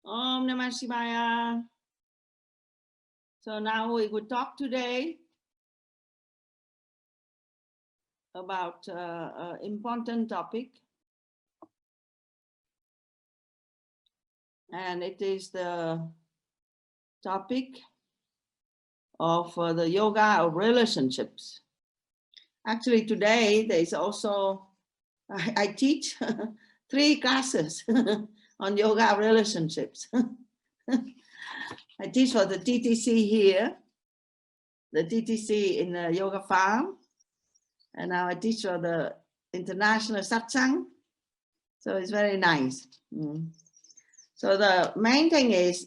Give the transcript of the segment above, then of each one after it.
Om Namah Shivaya. So now we will talk today about an important topic, and it is the topic of the yoga of relationships. Actually, today there is also, I teach 3 classes on yoga of relationships. I teach for the TTC here, the TTC in the yoga farm, and now I teach for the international satsang. So it's very nice. So the main thing is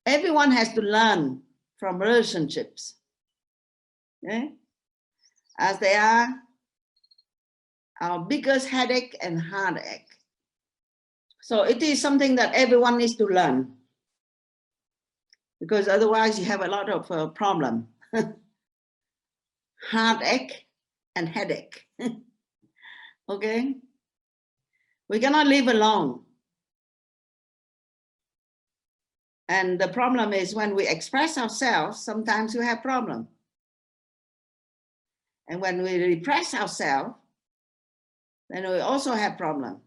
everyone has to learn from relationships, okay? As they are our biggest headache and heartache. So it is something that everyone needs to learn, because otherwise you have a lot of problem. Heartache and headache. Okay? We cannot live alone. And the problem is when we express ourselves, sometimes we have problem. And when we repress ourselves, then we also have problem.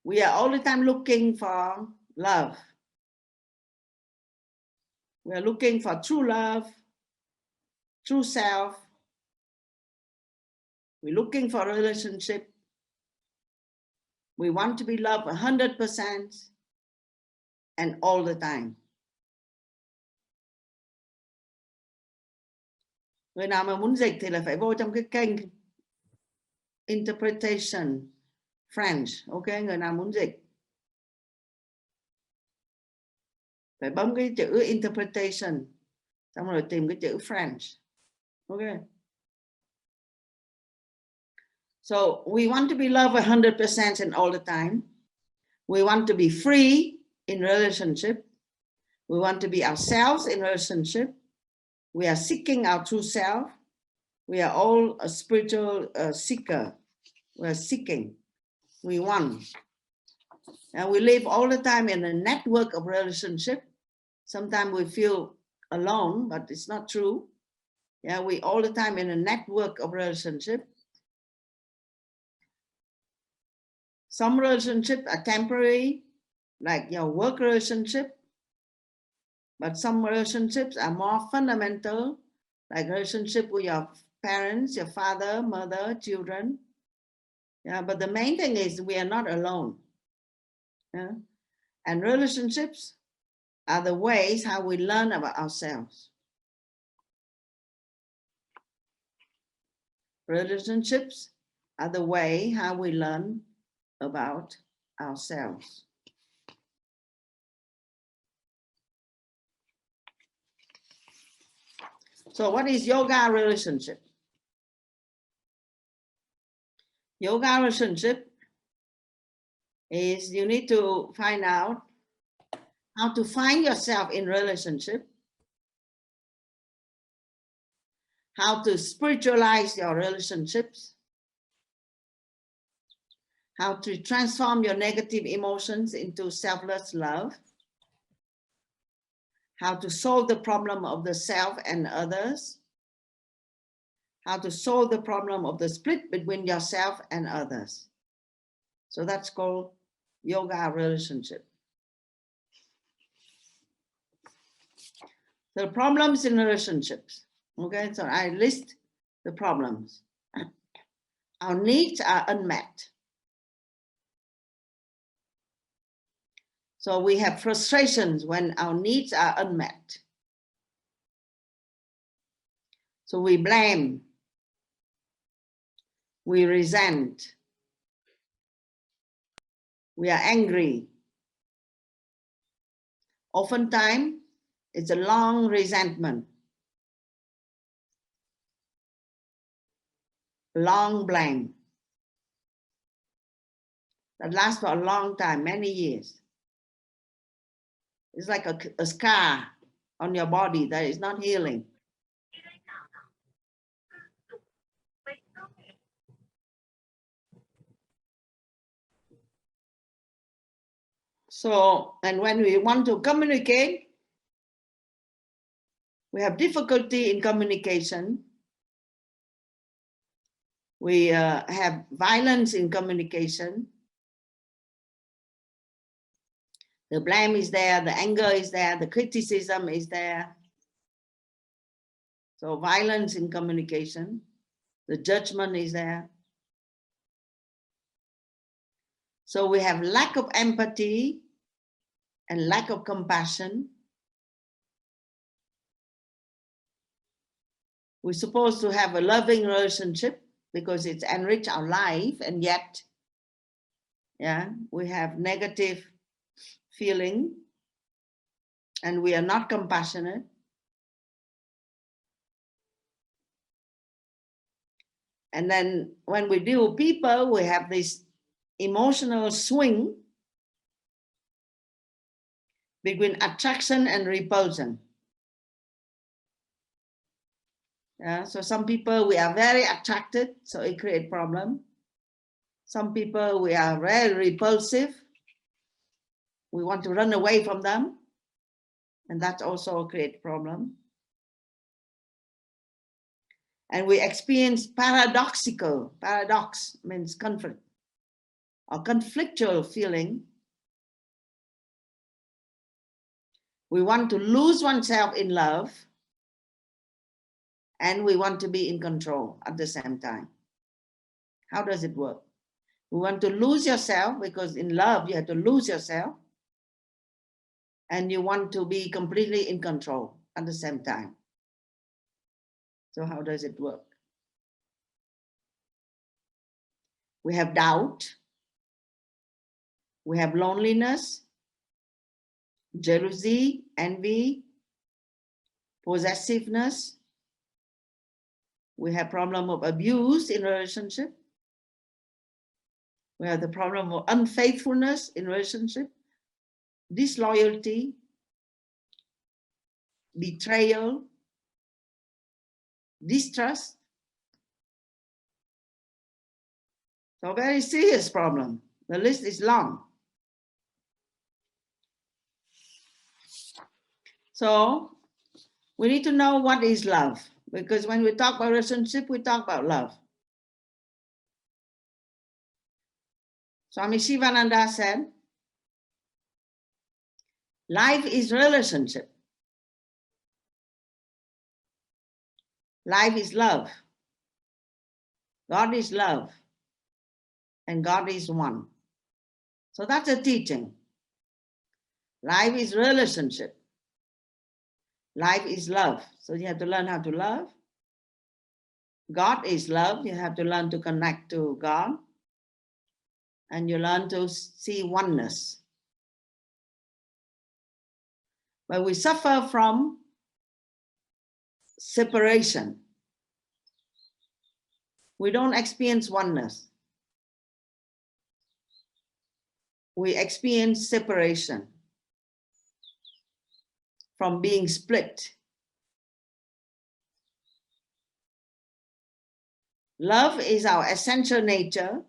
We are all the time looking for love. We are looking for true love, true self. We're looking for a relationship. We want to be loved 100% and all the time. Người nào mà muốn dịch thì là phải vô trong cái kênh Interpretation French. Ok, người nào muốn dịch phải bấm cái chữ Interpretation, xong rồi tìm cái chữ French. Ok. So we want to be loved 100% and all the time. We want to be free in relationship. We want to be ourselves in relationship. We are seeking our true self. We are all a spiritual seeker. We are seeking. We want. And we live all the time in a network of relationship. Sometimes we feel alone, but it's not true. Yeah, we all the time in a network of relationship. Some relationships are temporary, like your work relationship. But some relationships are more fundamental, like relationship with your parents, your father, mother, children. Yeah, but the main thing is we are not alone. Yeah? And relationships are the ways how we learn about ourselves. Relationships are the way how we learn about ourselves. So what is yoga relationship? Yoga relationship is you need to find out how to find yourself in relationship, how to spiritualize your relationships, how to transform your negative emotions into selfless love, how to solve the problem of the self and others, how to solve the problem of the split between yourself and others. So that's called yoga relationship. The problems in relationships. Okay, so I list the problems. Our needs are unmet. So we have frustrations when our needs are unmet. So we blame, we resent, we are angry. Oftentimes, it's a long resentment, long blame that lasts for a long time, many years. It's like a scar on your body that is not healing. So, and when we want to communicate, we have difficulty in communication. We have violence in communication. The blame is there, the anger is there, the criticism is there. So violence in communication, the judgment is there. So we have lack of empathy and lack of compassion. We're supposed to have a loving relationship because it's enriched our life, and yet, yeah, we have negative feeling and we are not compassionate. And then when we deal with people, we have this emotional swing between attraction and repulsion. Yeah, so some people we are very attracted, so it creates problem. Some people we are very repulsive. We want to run away from them, and that also creates problem. And we experience paradox means conflict or conflictual feeling. We want to lose oneself in love, and we want to be in control at the same time. How does it work? We want to lose yourself because in love you have to lose yourself, and you want to be completely in control at the same time. So how does it work? We have doubt, we have loneliness, jealousy, envy, possessiveness. We have problem of abuse in relationship. We have the problem of unfaithfulness in relationship, disloyalty, betrayal, distrust. So very serious problem. The list is long. So we need to know what is love, because when we talk about relationship, we talk about love. Swami Sivananda said, life is relationship. Life is love. God is love. And God is one. So that's a teaching. Life is relationship. Life is love. So you have to learn how to love. God is love. You have to learn to connect to God. And you learn to see oneness. But we suffer from separation. We don't experience oneness. We experience separation from being split. Love is our essential nature.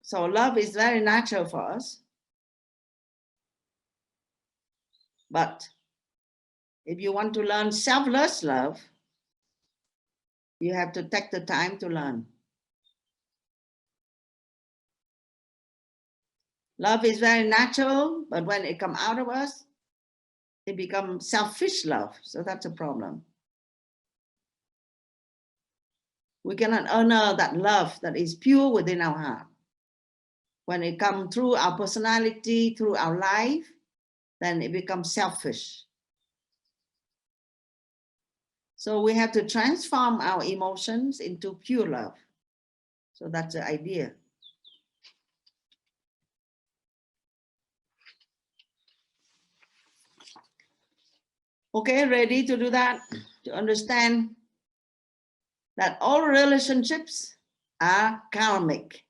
So love is very natural for us. But if you want to learn selfless love, you have to take the time to learn. Love is very natural, but when it comes out of us, it becomes selfish love. So that's a problem. We cannot honor that love that is pure within our heart. When it comes through our personality, through our life, then it becomes selfish. So we have to transform our emotions into pure love. So that's the idea. Okay, ready to do that? To understand that all relationships are karmic.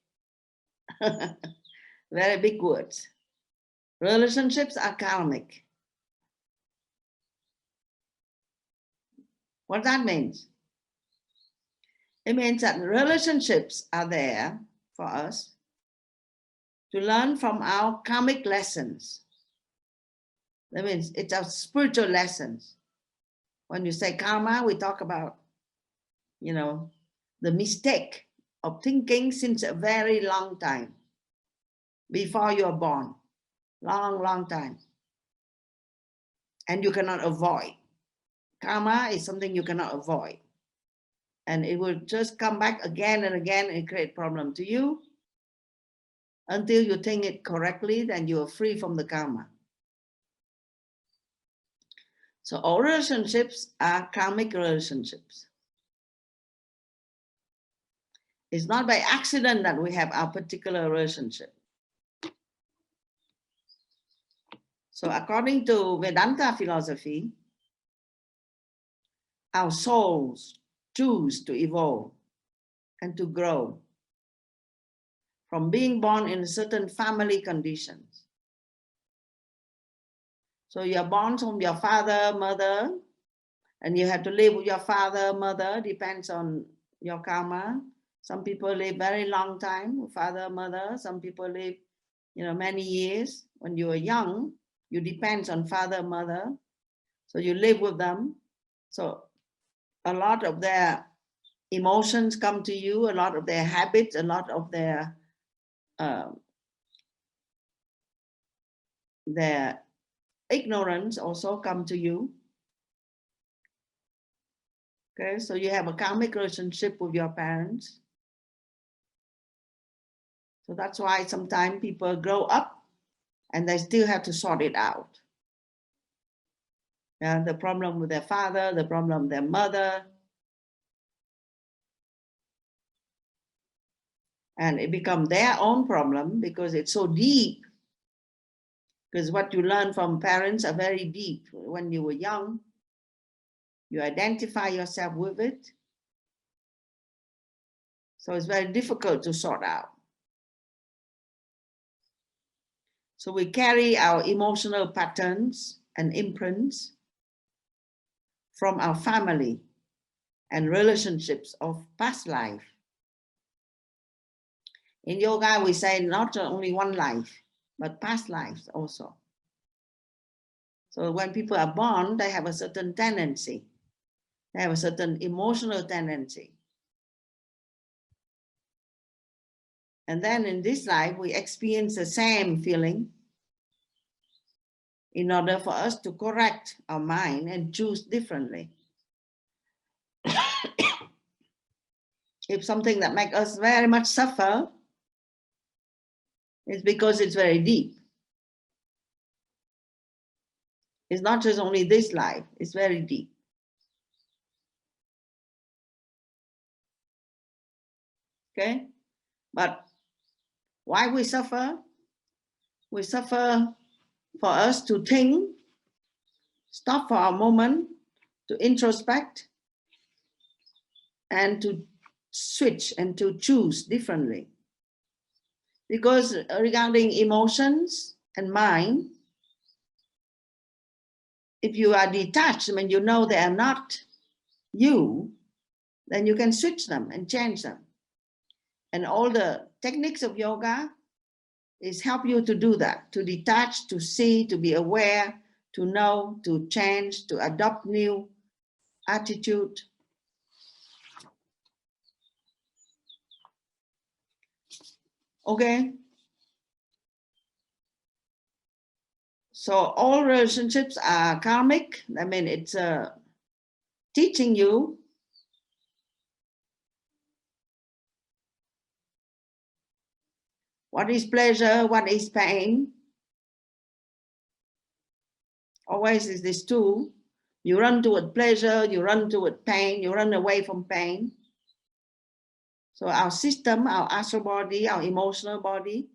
Very big words. Relationships are karmic. What that means? It means that relationships are there for us to learn from our karmic lessons. That means it's our spiritual lessons. When you say karma, we talk about, the mistake of thinking since a very long time, before you are born, long time. And you cannot avoid. Karma is something you cannot avoid. And it will just come back again and again and create problem to you. Until you think it correctly, then you are free from the karma. So all relationships are karmic relationships. It's not by accident that we have our particular relationship. So according to Vedanta philosophy, our souls choose to evolve and to grow from being born in certain family conditions. So you're born from your father, mother, and you have to live with your father, mother, depends on your karma. Some people live very long time with father, mother. Some people live, many years. When you are young, you depend on father, mother. So you live with them. So a lot of their emotions come to you, a lot of their habits, a lot of their ignorance also come to you. Okay, so you have a karmic relationship with your parents. So that's why sometimes people grow up and they still have to sort it out. Yeah, the problem with their father, the problem with their mother. And it becomes their own problem because it's so deep. Because what you learn from parents are very deep. When you were young, you identify yourself with it. So it's very difficult to sort out. So we carry our emotional patterns and imprints from our family and relationships of past life. In yoga, we say not only one life, but past lives also. So when people are born, they have a certain tendency. They have a certain emotional tendency. And then in this life, we experience the same feeling in order for us to correct our mind and choose differently. If something that makes us very much suffer, it's because it's very deep. It's not just only this life, it's very deep. Okay? But why we suffer? We suffer for us to think, stop for a moment, to introspect, and to switch and to choose differently. Because regarding emotions and mind, if you are detached, when you know they are not you, then you can switch them and change them. And all the techniques of yoga is help you to do that, to detach, to see, to be aware, to know, to change, to adopt new attitude. Okay. So all relationships are karmic. I mean, it's teaching you what is pleasure, what is pain. Always is this two. You run toward pleasure, you run toward pain, you run away from pain. So our system, our astral body, our emotional body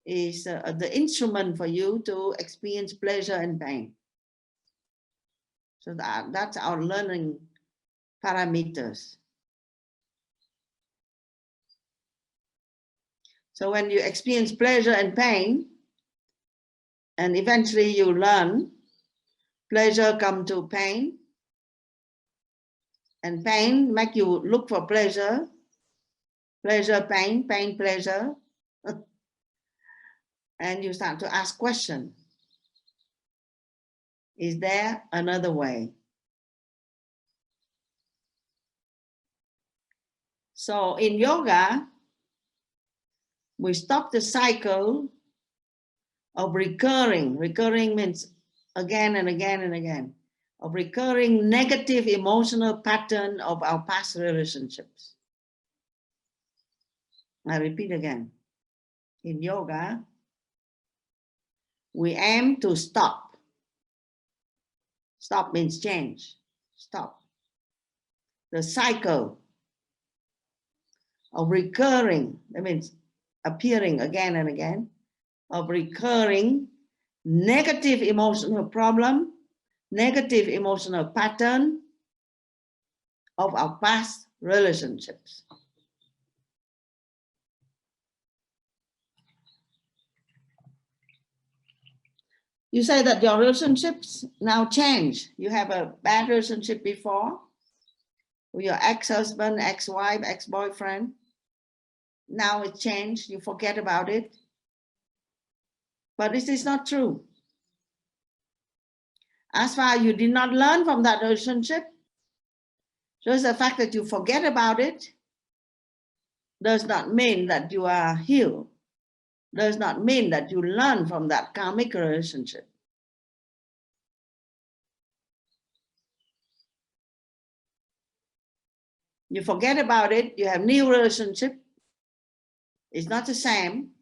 is the instrument for you to experience pleasure and pain. So that's our learning parameters. So when you experience pleasure and pain, and eventually you learn, pleasure come to pain, and pain make you look for pleasure pleasure, pain, pain, pleasure. And you start to ask questions. Is there another way? So in yoga, we stop the cycle of recurring. Recurring means again and again and again. Of recurring negative emotional pattern of our past relationships. I repeat again. In yoga, we aim to stop. Stop means change. Stop. The cycle of recurring, that means appearing again and again, of recurring negative emotional problem, negative emotional pattern of our past relationships. You say that your relationships now change. You have a bad relationship before with your ex-husband, ex-wife, ex-boyfriend. Now it changed. You forget about it. But this is not true. As far as you did not learn from that relationship, just the fact that you forget about it does not mean that you are healed. Does not mean that you learn from that karmic relationship. You forget about it, you have new relationship. It's not the same.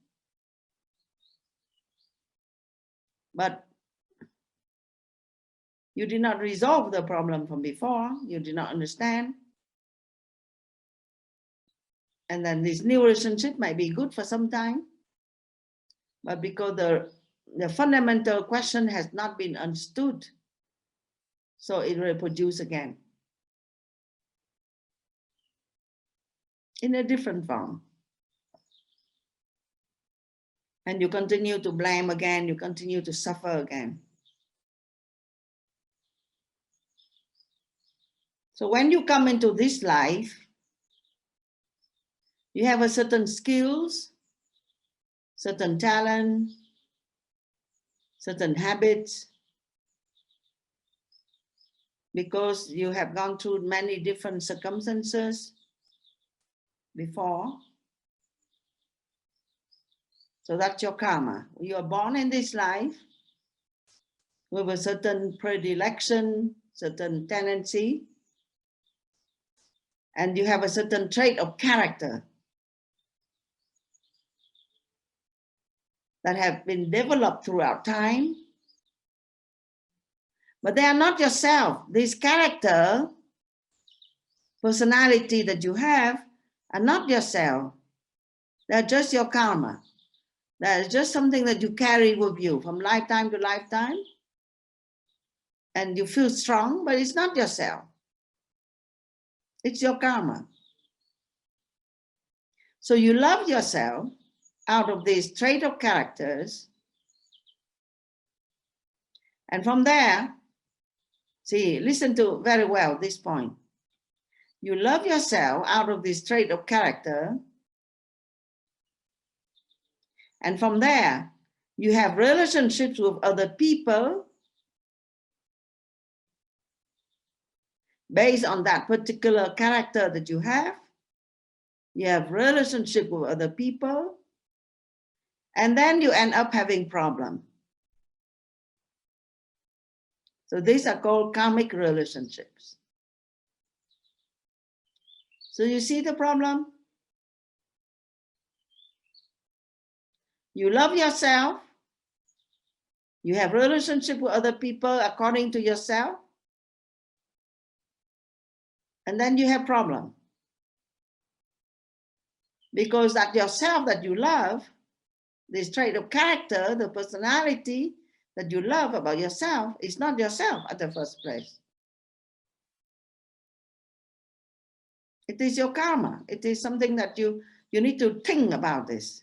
But you did not resolve the problem from before. You did not understand. And then this new relationship might be good for some time. But because the fundamental question has not been understood, so it will reproduce again in a different form. And you continue to blame again, you continue to suffer again. So when you come into this life, you have a certain skills, certain talent, certain habits, because you have gone through many different circumstances before. So that's your karma. You are born in this life with a certain predilection, certain tendency, and you have a certain trait of character that have been developed throughout time. But they are not yourself. This character, personality that you have are not yourself. They're just your karma. That is just something that you carry with you from lifetime to lifetime. And you feel strong, but it's not yourself. It's your karma. So you love yourself out of this trait of characters. And from there, see, listen to very well this point. You love yourself out of this trait of character. And from there, you have relationships with other people based on that particular character that you have. You have relationship with other people. And then you end up having problems. So these are called karmic relationships. So you see the problem? You love yourself. You have relationship with other people according to yourself. And then you have problem. Because that yourself that you love, this trait of character, the personality that you love about yourself is not yourself at the first place. It is your karma. It is something that you need to think about this.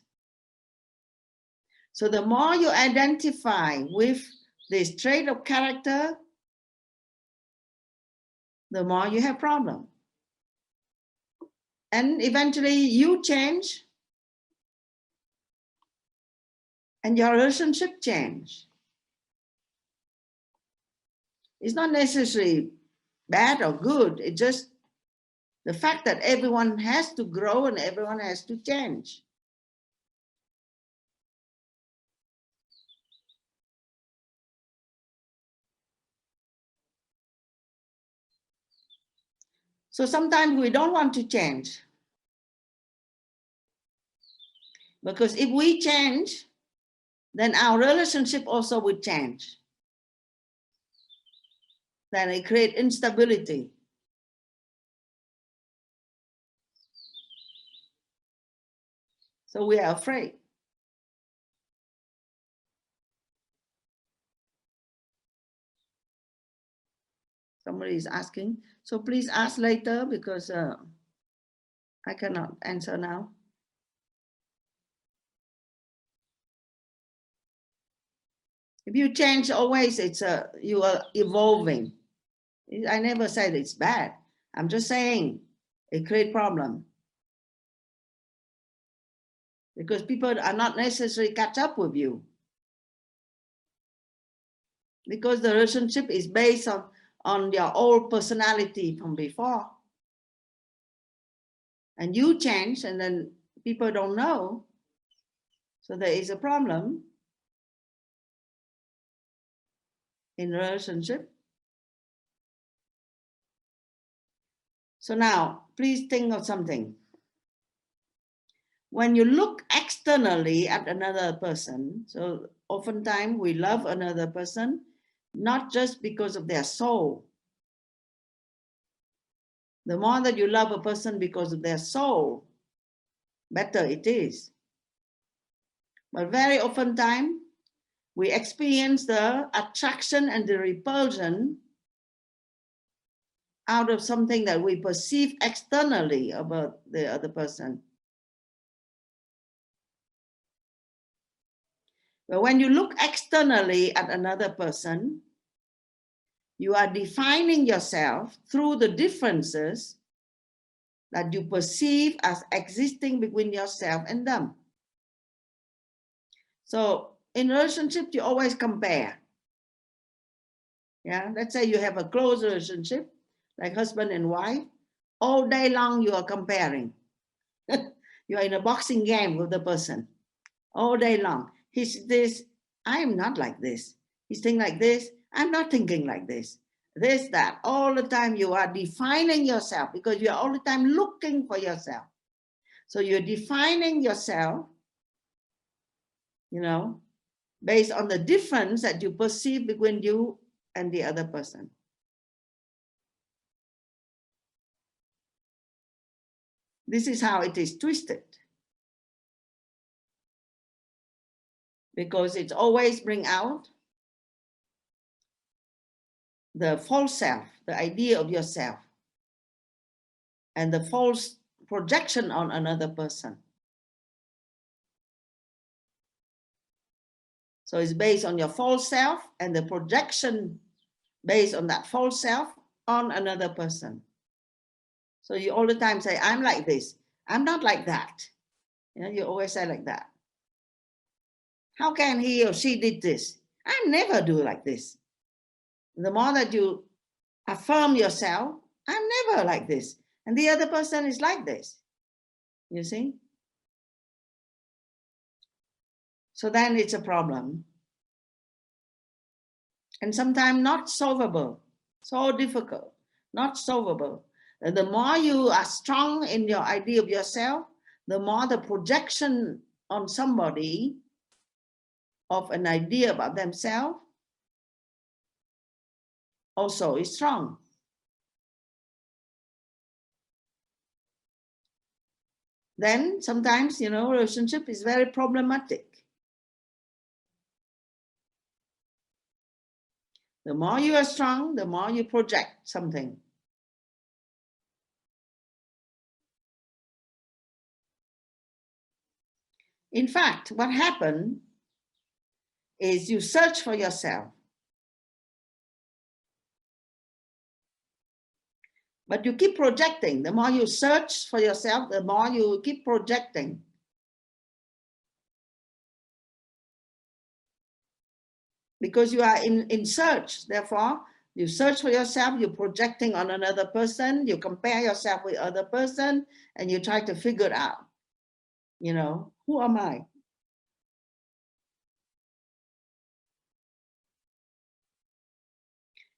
So the more you identify with this trait of character, the more you have problem. And eventually you change and your relationship change. It's not necessarily bad or good. It's just the fact that everyone has to grow and everyone has to change. So sometimes we don't want to change. Because if we change, then our relationship also would change. Then it creates instability. So we are afraid. Somebody is asking. So please ask later because I cannot answer now. If you change always, you are evolving. I never said it's bad. I'm just saying it creates problem. Because people are not necessarily catch up with you. Because the relationship is based on your old personality from before. And you change and then people don't know. So there is a problem in relationship. So now, please think of something. When you look externally at another person, so oftentimes we love another person, not just because of their soul. The more that you love a person because of their soul, better it is. But very often time, we experience the attraction and the repulsion out of something that we perceive externally about the other person. But when you look externally at another person, you are defining yourself through the differences that you perceive as existing between yourself and them. So in relationship, you always compare. Yeah, let's say you have a close relationship, like husband and wife. All day long, you are comparing. You are in a boxing game with the person all day long. He's this, I am not like this. He's thinking like this, I'm not thinking like this. This, that, all the time you are defining yourself because you're all the time looking for yourself. So you're defining yourself, you know, based on the difference that you perceive between you and the other person. This is how it is twisted. Because it's always bring out the false self, the idea of yourself, and the false projection on another person. So it's based on your false self and the projection based on that false self on another person. So you all the time say, I'm like this. I'm not like that. You know, you always say like that. How can he or she did this? I never do like this. The more that you affirm yourself, I'm never like this. And the other person is like this. You see? So then it's a problem. And sometimes not solvable. So difficult, not solvable. And the more you are strong in your idea of yourself, the more the projection on somebody of an idea about themselves also is strong. Then sometimes, you know, relationship is very problematic. The more you are strong, the more you project something. In fact, what happened is you search for yourself. But you keep projecting. The more you search for yourself, the more you keep projecting. Because you are in search. Therefore, you search for yourself, you're projecting on another person, you compare yourself with other person, and you try to figure it out. You know, who am I?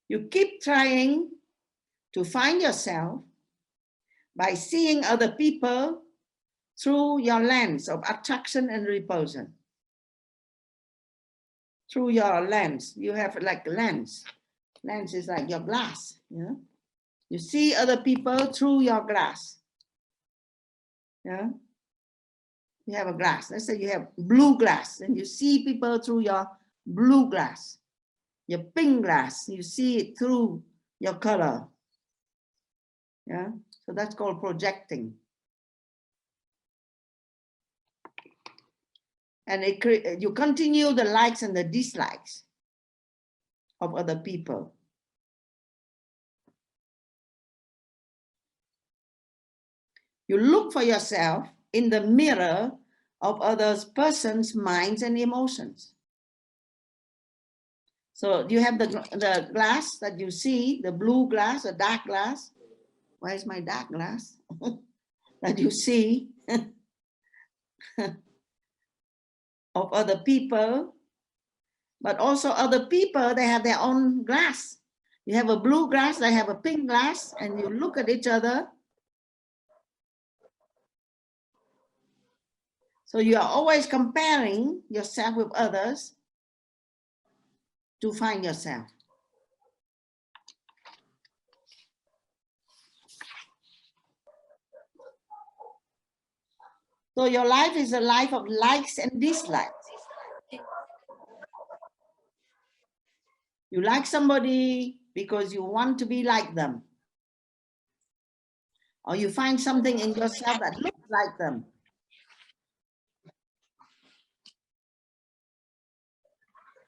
You keep trying to find yourself by seeing other people through your lens of attraction and repulsion. Through your lens, you have like a lens. Lens is like your glass. Yeah? You see other people through your glass. Yeah? You have a glass. Let's say you have blue glass, and you see people through your blue glass. Your pink glass, you see it through your color. Yeah, so that's called projecting. And you continue the likes and the dislikes of other people. You look for yourself in the mirror of others' persons, minds, and emotions. So you have the glass that you see, the blue glass, the dark glass. Where's my dark glass? That you see of other people, but also other people, they have their own glass. You have a blue glass, they have a pink glass, and you look at each other. So you are always comparing yourself with others to find yourself. So your life is a life of likes and dislikes. You like somebody because you want to be like them. Or you find something in yourself that looks like them.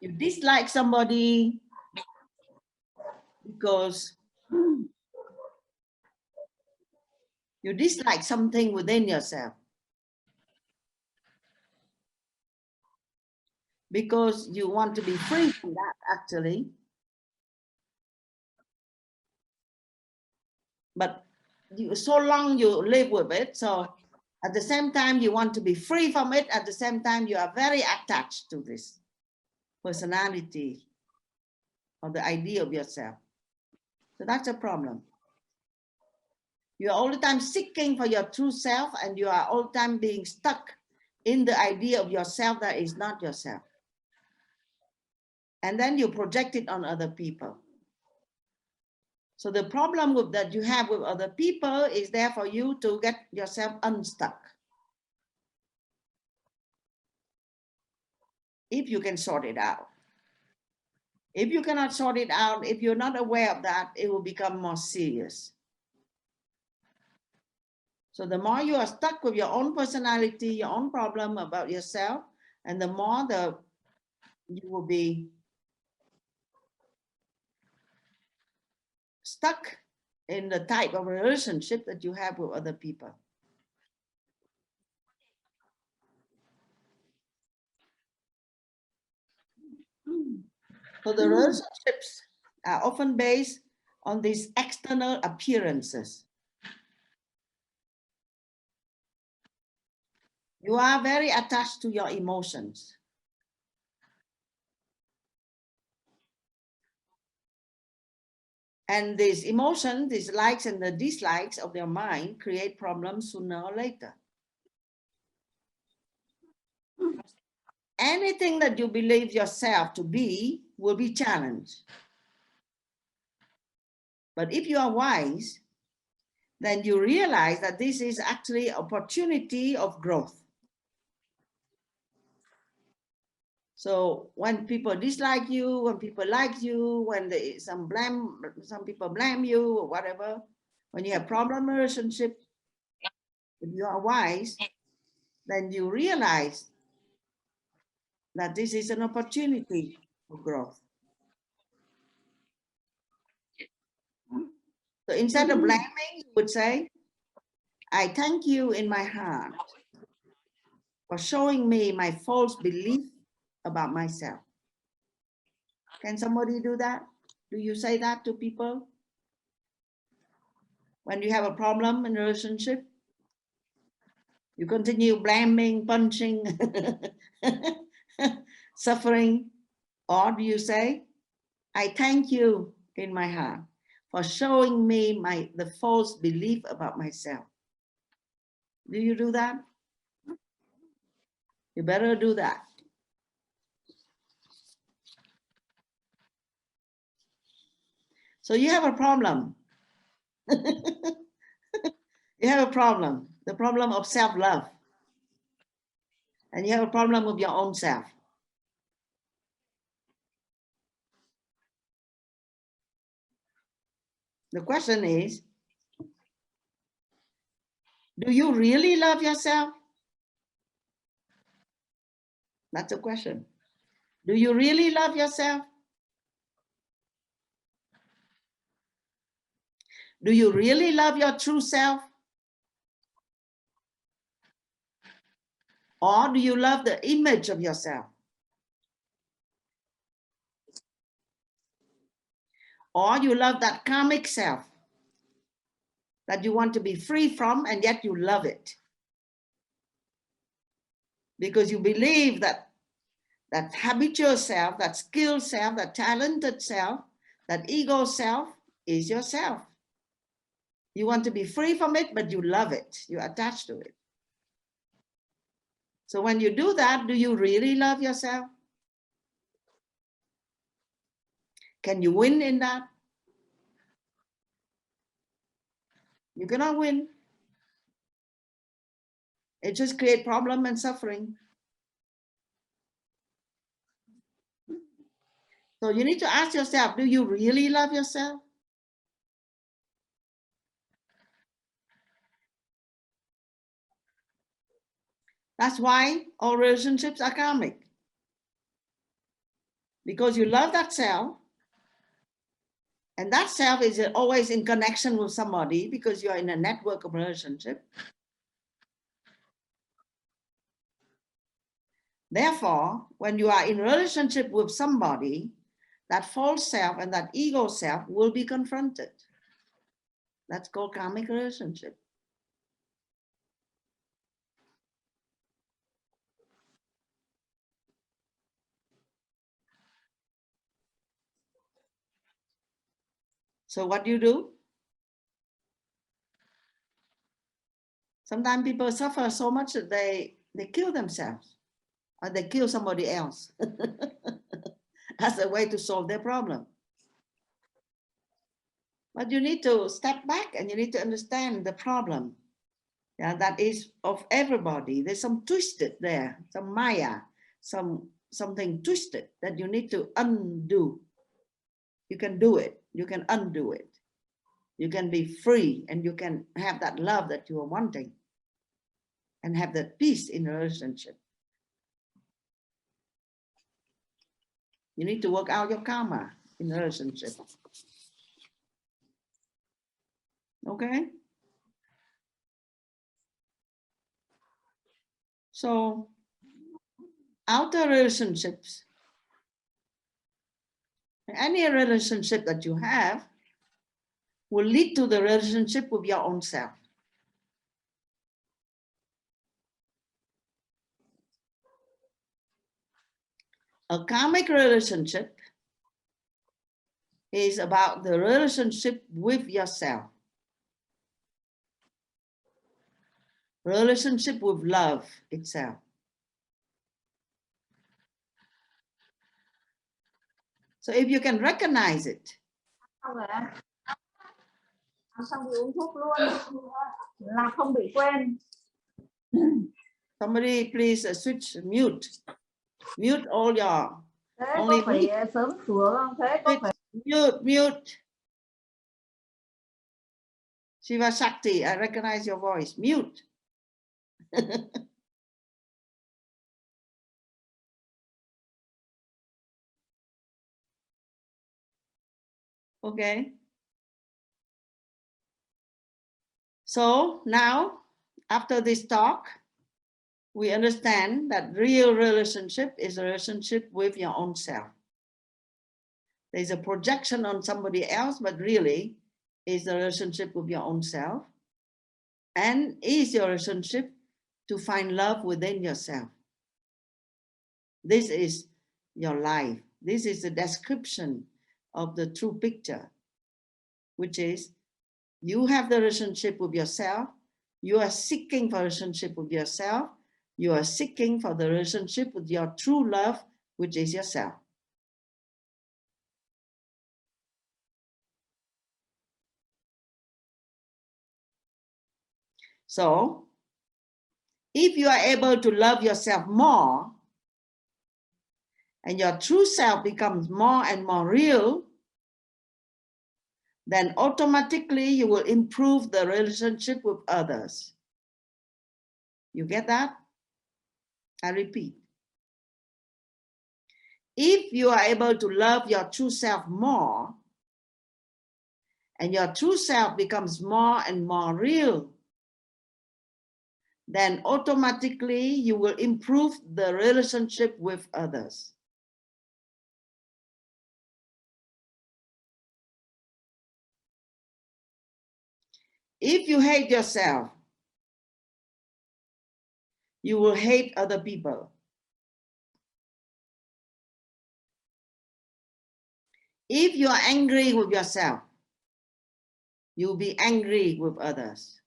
You dislike somebody because you dislike something within yourself. Because you want to be free from that, actually. But so long you live with it, so at the same time you want to be free from it, at the same time you are very attached to this personality or the idea of yourself. So that's a problem. You are all the time seeking for your true self, and you are all the time being stuck in the idea of yourself that is not yourself. And then you project it on other people. So the problem that you have with other people is there for you to get yourself unstuck. If you can sort it out. If you cannot sort it out, if you're not aware of that, it will become more serious. So the more you are stuck with your own personality, your own problem about yourself, and the more you will be stuck in the type of relationship that you have with other people. So the relationships are often based on these external appearances. You are very attached to your emotions. And these emotions, these likes and the dislikes of your mind create problems sooner or later. Anything that you believe yourself to be will be challenged. But if you are wise, then you realize that this is actually opportunity of growth. So when people dislike you, when people like you, when some people blame you or whatever, when you have problem relationship, if you are wise, then you realize that this is an opportunity for growth. So instead of blaming, you would say, I thank you in my heart for showing me my false belief about myself. Can somebody do that? Do you say that to people? When you have a problem in a relationship, you continue blaming, punching, suffering, or do you say, I thank you in my heart for showing me the false belief about myself? Do you do that? You better do that. So you have a problem. You have a problem, the problem of self-love. And you have a problem with your own self. The question is, do you really love yourself? That's the question. Do you really love yourself? Do you really love your true self? Or do you love the image of yourself? Or you love that karmic self that you want to be free from, and yet you love it? Because you believe that that habitual self, that skilled self, that talented self, that ego self is yourself. You want to be free from it, but you love it. You're attached to it. So when you do that, do you really love yourself? Can you win in that? You cannot win. It just creates problem and suffering. So you need to ask yourself, do you really love yourself? That's why all relationships are karmic. Because you love that self, and that self is always in connection with somebody because you're in a network of relationship. Therefore, when you are in relationship with somebody, that false self and that ego self will be confronted. That's called karmic relationship. So what do you do? Sometimes people suffer so much that they kill themselves or they kill somebody else. That's a way to solve their problem. But you need to step back and you need to understand the problem. Yeah, that is of everybody. There's some twisted there, some maya, something twisted that you need to undo. You can do it. You can undo it. You can be free and you can have that love that you are wanting and have that peace in a relationship. You need to work out your karma in a relationship. Okay? So, outer relationships, any relationship that you have will lead to the relationship with your own self. A karmic relationship is about the relationship with yourself. Relationship with love itself. So if you can recognize it. Xong thì uống thuốc luôn là không bị quên. Somebody please switch mute. Mute all your. Thế only có phải sớm xuống không? Thế có phải mute. Shiva Shakti, I recognize your voice. Mute. Okay. So now, after this talk, we understand that real relationship is a relationship with your own self. There's a projection on somebody else, but really is the relationship with your own self. And is your relationship to find love within yourself. This is your life. This is the description of the true picture, which is you have the relationship with yourself. You are seeking for a relationship with yourself. You are seeking for the relationship with your true love, which is yourself. So, if you are able to love yourself more, and your true self becomes more and more real, then automatically you will improve the relationship with others. You get that? I repeat. If you are able to love your true self more, and your true self becomes more and more real, then automatically you will improve the relationship with others. If you hate yourself, you will hate other people. If you are angry with yourself, you'll be angry with others.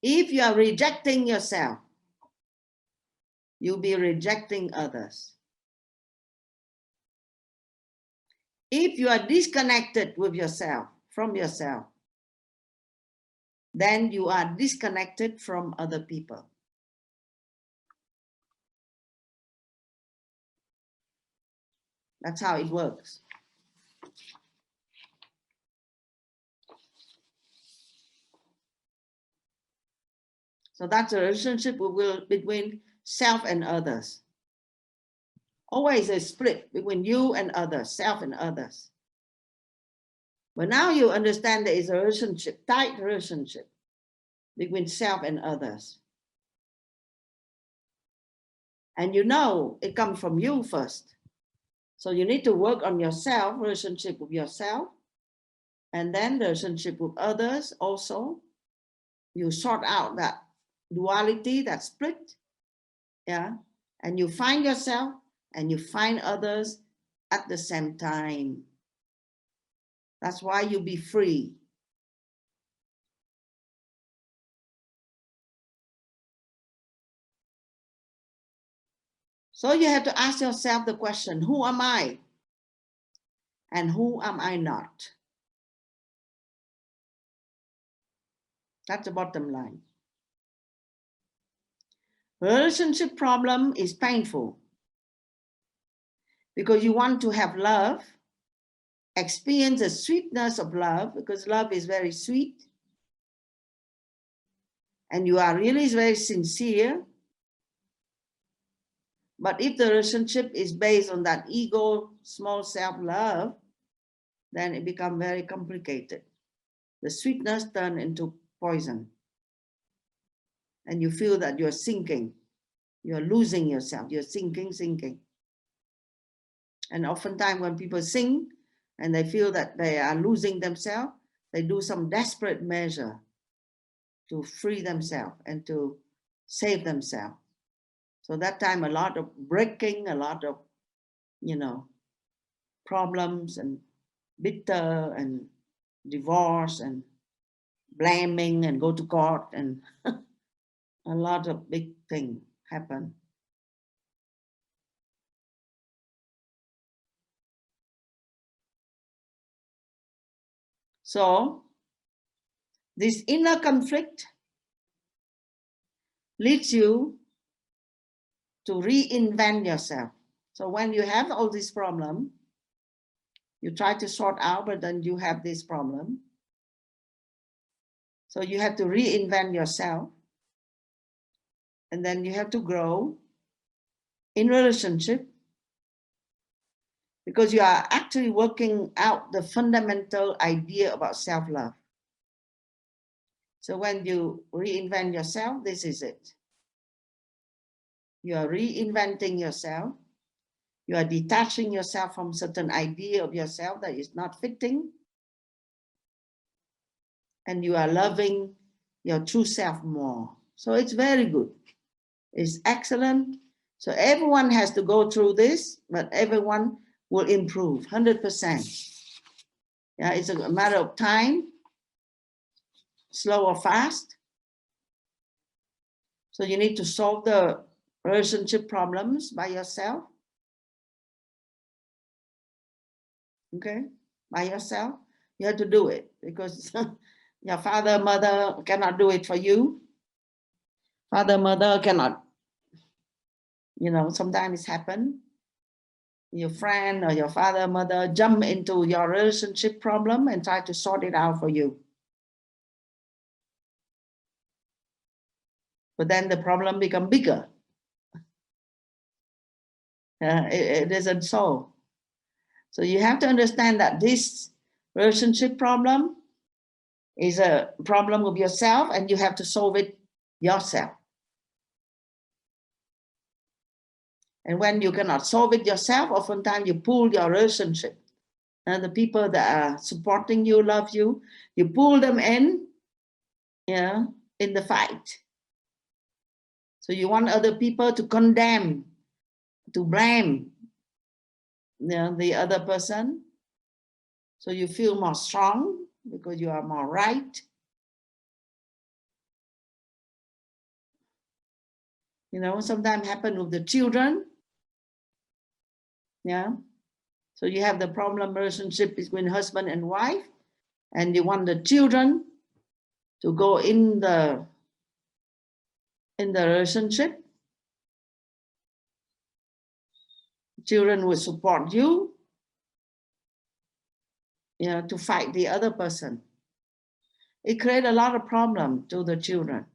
If you are rejecting yourself, you'll be rejecting others. If you are disconnected with yourself, from yourself, then you are disconnected from other people. That's how it works. So that's a relationship between self and others. Always a split between you and others, self and others. But now you understand there is a relationship, tight relationship between self and others. And you know it comes from you first. So you need to work on yourself, relationship with yourself, and then the relationship with others also. You sort out that duality, that split, yeah, and you find yourself and you find others at the same time. That's why you be free. So you have to ask yourself the question, who am I? And who am I not? That's the bottom line. Relationship problem is painful because you want to have love, experience the sweetness of love, because love is very sweet. And you are really very sincere. But if the relationship is based on that ego, small self-love, then it becomes very complicated. The sweetness turns into poison. And you feel that you're sinking. You're losing yourself. You're sinking. And oftentimes when people sink and they feel that they are losing themselves, they do some desperate measure to free themselves and to save themselves. So that time a lot of breaking, a lot of, problems and bitter and divorce and blaming and go to court and a lot of big things happen. So this inner conflict leads you to reinvent yourself. So when you have all this problem, you try to sort out, but then you have this problem. So you have to reinvent yourself. And then you have to grow in relationship because you are actually working out the fundamental idea about self-love. So when you reinvent yourself, this is it. You are reinventing yourself. You are detaching yourself from certain idea of yourself that is not fitting. And you are loving your true self more. So it's very good. It's excellent. So everyone has to go through this, but everyone will improve 100%. Yeah, it's a matter of time, slow or fast. So you need to solve the relationship problems by yourself. Okay, by yourself. You have to do it because your father, mother cannot do it for you. Father, mother cannot, you know, sometimes it happens. Your friend or your father, mother jump into your relationship problem and try to sort it out for you. But then the problem becomes bigger. It isn't so. So you have to understand that this relationship problem is a problem of yourself and you have to solve it yourself. And when you cannot solve it yourself, oftentimes you pull your relationship. And the people that are supporting you, love you, you pull them in, yeah, in the fight. So you want other people to condemn, to blame, you know, the other person. So you feel more strong because you are more right. You know, sometimes happen with the children. Yeah. So you have the problem relationship between husband and wife, and you want the children to go in the relationship. Children will support you, you know, to fight the other person. It creates a lot of problem to the children.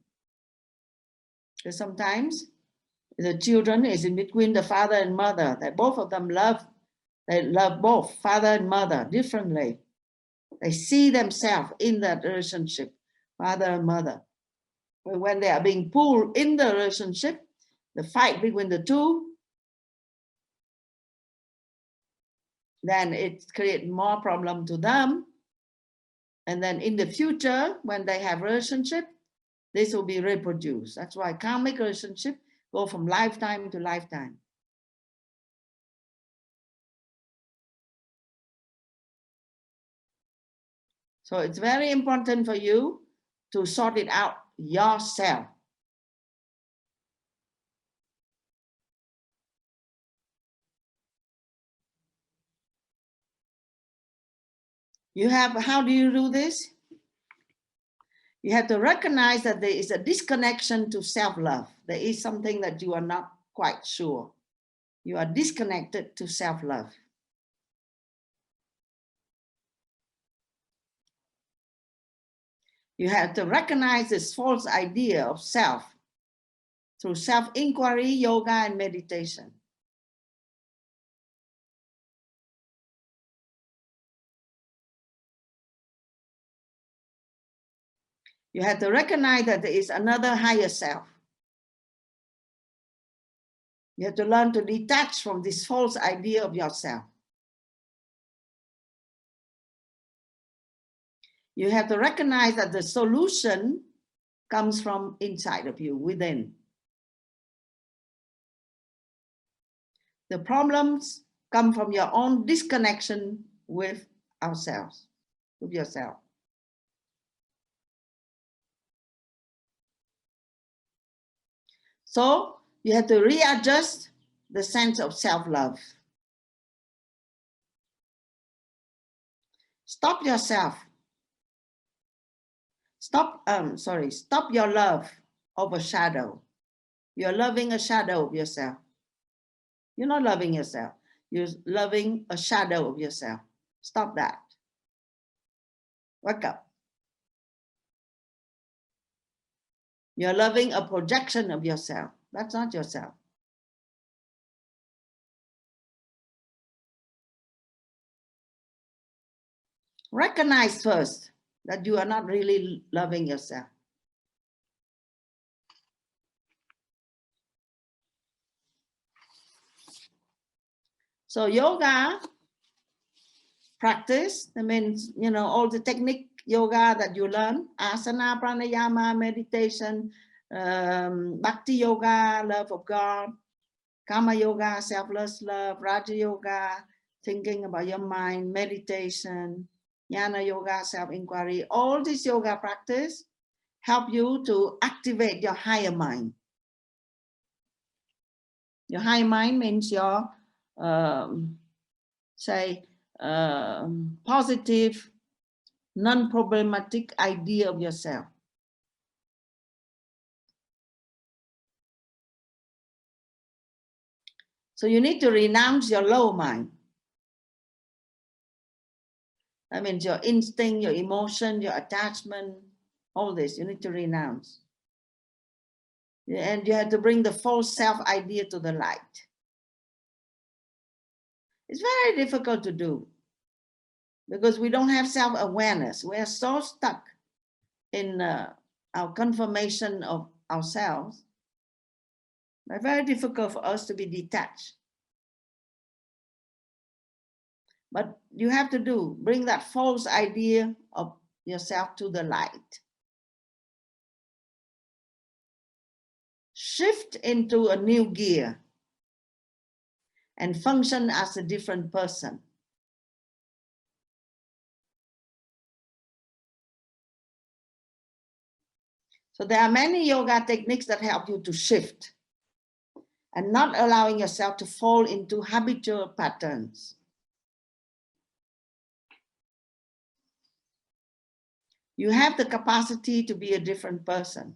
Because sometimes the children is in between the father and mother, that both of them love, they love both father and mother differently. They see themselves in that relationship, father and mother. But when they are being pulled in the relationship, the fight between the two, then it creates more problem to them. And then in the future, when they have relationship, this will be reproduced. That's why karmic relationship go from lifetime to lifetime. So it's very important for you to sort it out yourself. You have, how do you do this? You have to recognize that there is a disconnection to self-love. There is something that you are not quite sure. You are disconnected to self-love. You have to recognize this false idea of self through self-inquiry, yoga, and meditation. You have to recognize that there is another higher self. You have to learn to detach from this false idea of yourself. You have to recognize that the solution comes from inside of you, within. The problems come from your own disconnection with ourselves, with yourself. So you have to readjust the sense of self-love. Stop yourself. Stop your love of a shadow. You're loving a shadow of yourself. You're not loving yourself. You're loving a shadow of yourself. Stop that. Wake up. You're loving a projection of yourself. That's not yourself. recognize first that you are not really loving yourself. So yoga practice, that means, you know, all the technique yoga that you learn, asana, pranayama, meditation, bhakti yoga, love of God, karma yoga, selfless love, raja yoga, thinking about your mind, meditation, jnana yoga, self-inquiry, all this yoga practice help you to activate your higher mind. Your higher mind means your, positive, non-problematic idea of yourself. So you need to renounce your low mind. That means your instinct, your emotion, your attachment, all this, you need to renounce. And you have to bring the false self idea to the light. It's very difficult to do because we don't have self-awareness. We are so stuck in our confirmation of ourselves. It's very difficult for us to be detached. But you have to bring that false idea of yourself to the light. Shift into a new gear and function as a different person. So there are many yoga techniques that help you to shift and not allowing yourself to fall into habitual patterns. You have the capacity to be a different person.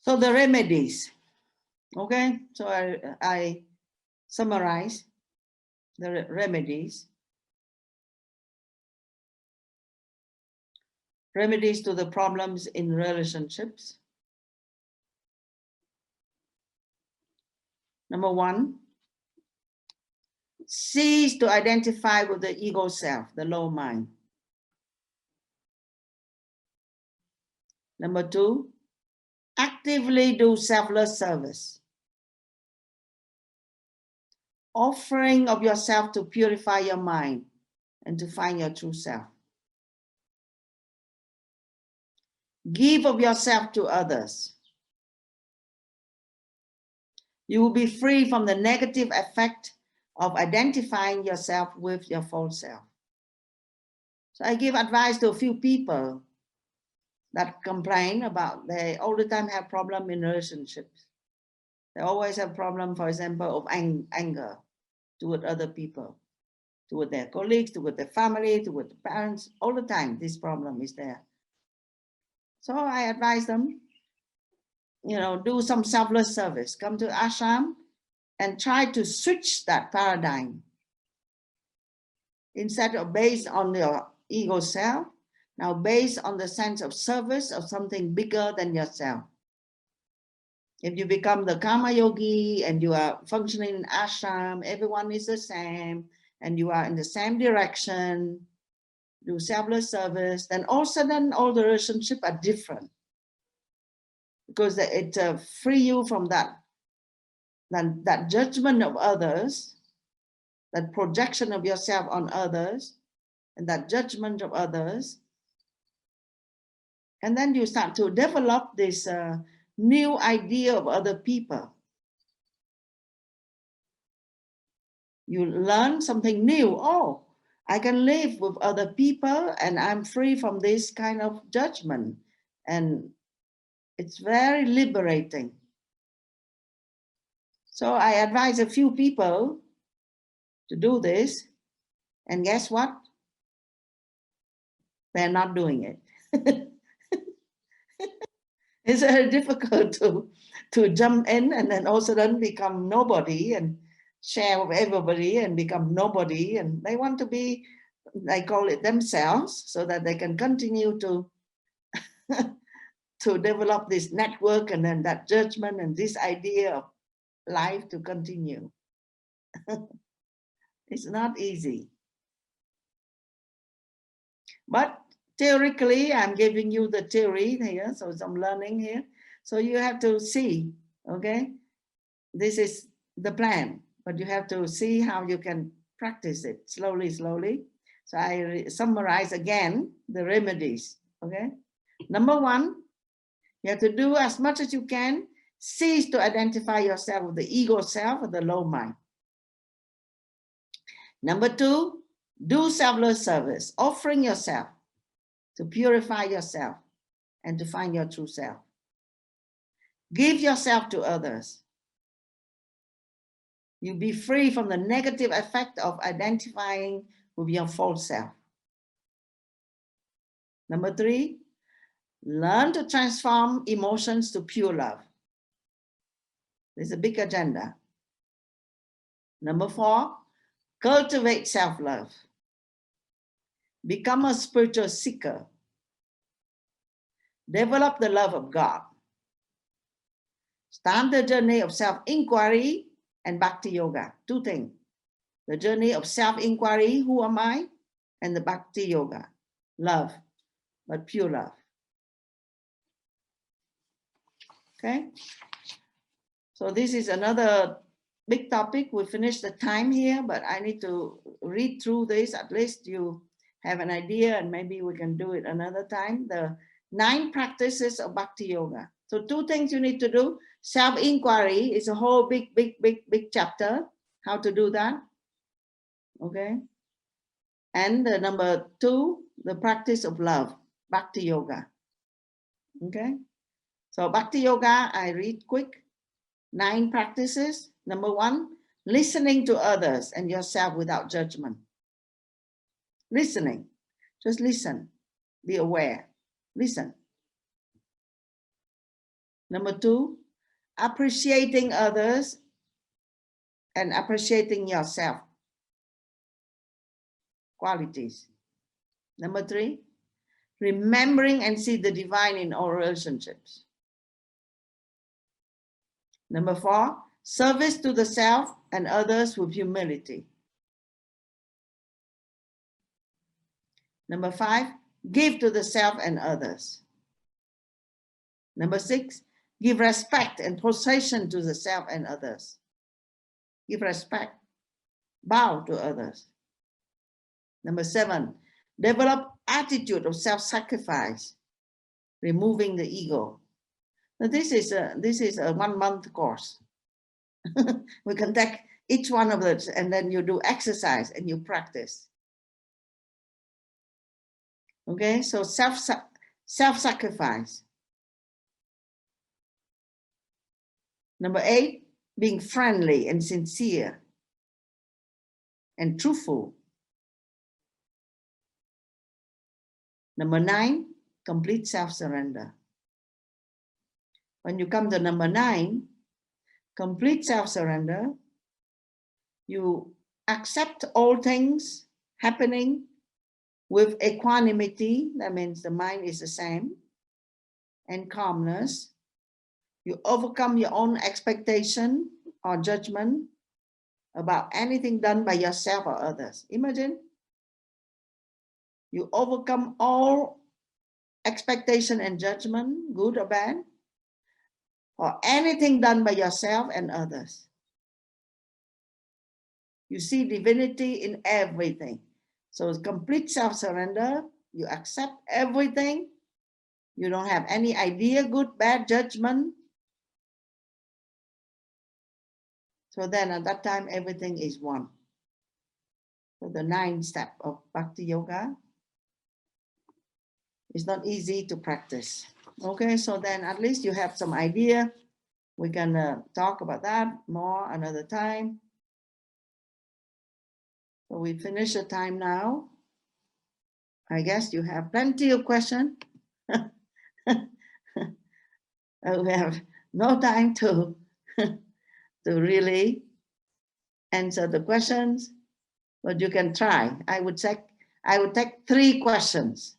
So the remedies, okay? So I summarize the remedies. Remedies to the problems in relationships. Number one, cease to identify with the ego self, the low mind. Number two, actively do selfless service. Offering of yourself to purify your mind and to find your true self. Give of yourself to others. You will be free from the negative effect of identifying yourself with your false self. So I give advice to a few people that complain about they all the time have problem in relationships. They always have problem, for example, of anger toward other people, toward their colleagues, toward their family, toward the parents. All the time, this problem is there. So I advise them, you know, do some selfless service. Come to ashram and try to switch that paradigm. Instead of based on your ego self, now based on the sense of service of something bigger than yourself. If you become the karma yogi and you are functioning in ashram, everyone is the same, and you are in the same direction, do selfless service, then all of a sudden all the relationships are different. Because it free you from that judgment of others, that projection of yourself on others, and that judgment of others. And then you start to develop this new idea of other people. You learn something new. Oh, I can live with other people and I'm free from this kind of judgment. And it's very liberating. So I advise a few people to do this. And guess what? They're not doing it. It's very difficult to jump in and then also then become nobody and share with everybody and become nobody. And they want to be, they call it themselves, so that they can continue to to develop this network and then that judgment and this idea of life to continue. It's not easy. But theoretically, I'm giving you the theory here, so some learning here. So you have to see, okay? This is the plan, but you have to see how you can practice it slowly, slowly. So I summarize again the remedies, okay? Number one, you have to do as much as you can, cease to identify yourself with the ego self or the low mind. Number two, do selfless service, offering yourself to purify yourself and to find your true self. Give yourself to others. You be free from the negative effect of identifying with your false self. Number three, learn to transform emotions to pure love. There's a big agenda. Number four, cultivate self-love. Become a spiritual seeker. Develop the love of God. Start the journey of self-inquiry and Bhakti Yoga. Two things. The journey of self-inquiry, who am I? And the Bhakti Yoga. Love, but pure love. Okay? So this is another big topic. We finished the time here, but I need to read through this. At least you have an idea, and maybe we can do it another time. The 9 practices of Bhakti Yoga. So 2 things you need to do. Self-inquiry is a whole big chapter. How to do that. Okay. And the number 2, the practice of love, Bhakti Yoga. Okay. So Bhakti Yoga, I read quick. 9 practices. Number 1, listening to others and yourself without judgment. Listening. Just listen. Be aware. Listen. Number 2, appreciating others and appreciating yourself. Qualities. Number 3, remembering and see the divine in all relationships. Number 4, service to the self and others with humility. Number 5, give to the self and others. Number 6, give respect and possession to the self and others. Give respect. Bow to others. Number 7, develop attitude of self-sacrifice, removing the ego. Now this is a 1-month course. We can take each one of those and then you do exercise and you practice. Okay, so self-sacrifice. Number 8, being friendly and sincere and truthful. Number 9, complete self-surrender. When you come to number 9, complete self-surrender, you accept all things happening with equanimity. That means the mind is the same. And calmness. You overcome your own expectation or judgment about anything done by yourself or others. Imagine. You overcome all expectation and judgment, good or bad, or anything done by yourself and others. You see divinity in everything. So it's complete self-surrender. You accept everything. You don't have any idea, good, bad, judgment. So then at that time, everything is one. So the 9th step of Bhakti Yoga is not easy to practice. Okay, so then at least you have some idea. We can talk about that more another time. So we finish the time now. I guess you have plenty of questions. We have no time to really answer the questions, but you can try. I would take 3 questions.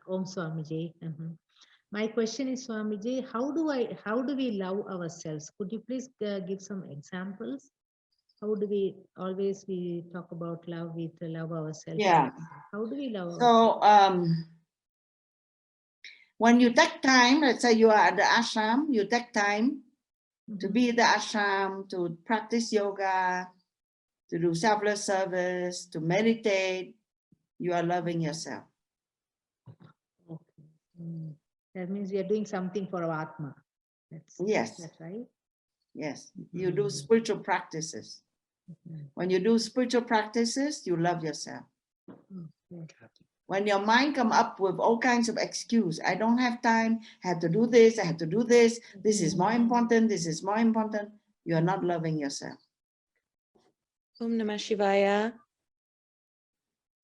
Om Swamiji. My question is, Swamiji, how do we love ourselves? Could you please give some examples? How do we talk about love, we love ourselves? Yeah. How do we love So when you take time, let's say you are at the ashram, you take time to be at the ashram, to practice yoga, to do selfless service, to meditate, you are loving yourself. Okay. That means we are doing something for our Atma. Yes. That's right. Yes. You do spiritual practices. When you do spiritual practices, you love yourself. When your mind come up with all kinds of excuse, I don't have time, I have to do this, I have to do this, this is more important, this is more important, you are not loving yourself. Om Namah Shivaya.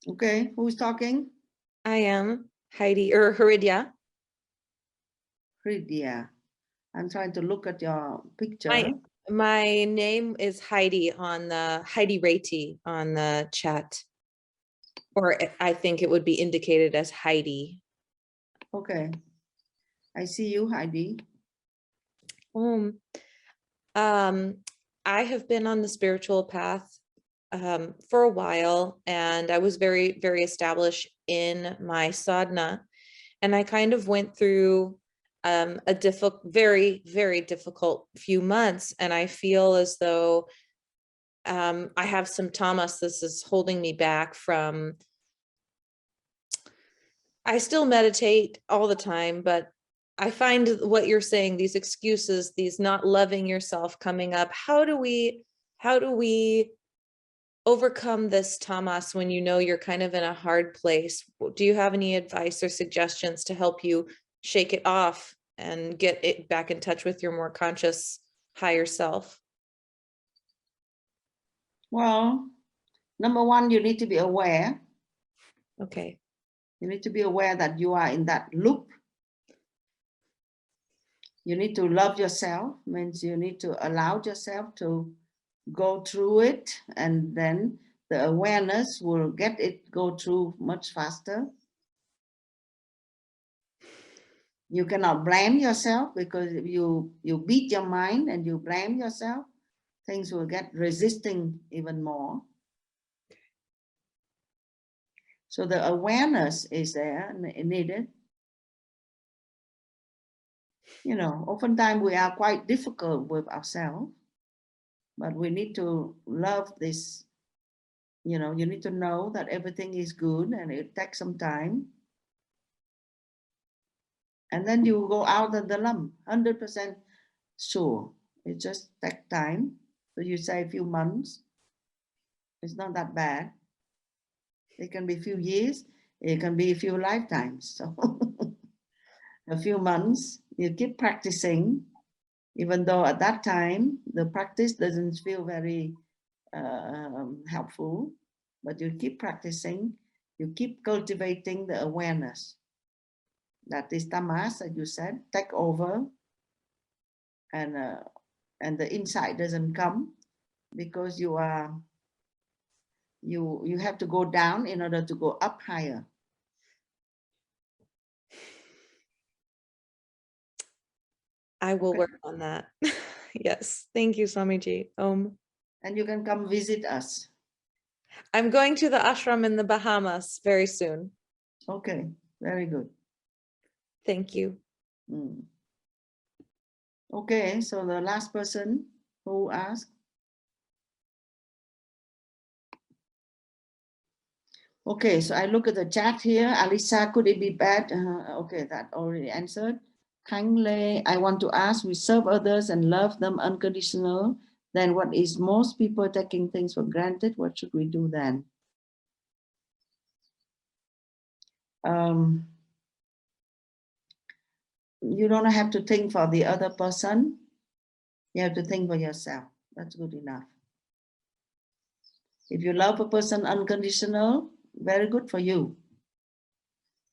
Okay, who's talking? I am Heidi or Haridya. Hridya. I'm trying to look at your picture. My name is Heidi on the Heidi Rati on the chat. Or I think it would be indicated as Heidi. Okay. I see you, Heidi. I have been on the spiritual path for a while, and I was very, very established in my sadhana. And I kind of went through a very, very difficult few months. And I feel as though I have some tamas. This is holding me back from, I still meditate all the time, but I find what you're saying, these excuses, these not loving yourself coming up. How do we overcome this tamas when you know you're kind of in a hard place? Do you have any advice or suggestions to help you shake it off and get it back in touch with your more conscious higher self? Well, number one, you need to be aware. Okay. You need to be aware that you are in that loop. You need to love yourself, means you need to allow yourself to go through it, and then the awareness will get it go through much faster. You cannot blame yourself, because if you beat your mind and you blame yourself, things will get resisting even more. So the awareness is there and needed. You know, oftentimes we are quite difficult with ourselves, but we need to love this. You know, you need to know that everything is good and it takes some time. And then you go out of the lump, 100% sure. It just takes time. So you say a few months. It's not that bad. It can be a few years. It can be a few lifetimes. So a few months, you keep practicing, even though at that time, the practice doesn't feel very helpful, but you keep practicing, you keep cultivating the awareness that this tamas, as you said, take over, and the insight doesn't come because you have to go down in order to go up higher. I will work on that. Yes. Thank you, Swamiji. And you can come visit us. I'm going to the ashram in the Bahamas very soon. Okay, very good. Thank you. Okay, so the last person who asked. Okay, so I look at the chat here. Alisa, could it be bad? Okay, that already answered. Kindly, I want to ask, we serve others and love them unconditional. Then what is most people taking things for granted? What should we do then? You don't have to think for the other person. You have to think for yourself. That's good enough. If you love a person unconditional, very good for you.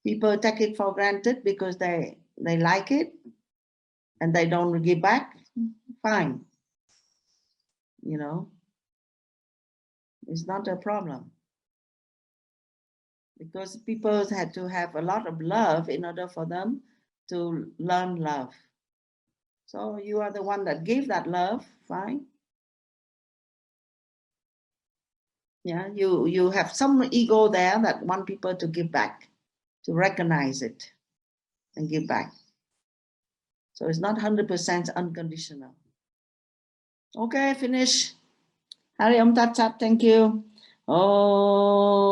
People take it for granted because they like it and they don't give back. Fine. You know, it's not a problem. Because people had to have a lot of love in order for them to learn love. So you are the one that gave that love, fine. Yeah, you have some ego there that want people to give back, to recognize it and give back. So it's not 100% unconditional. Okay, finish. Hari Om Tat Sat, thank you. Oh.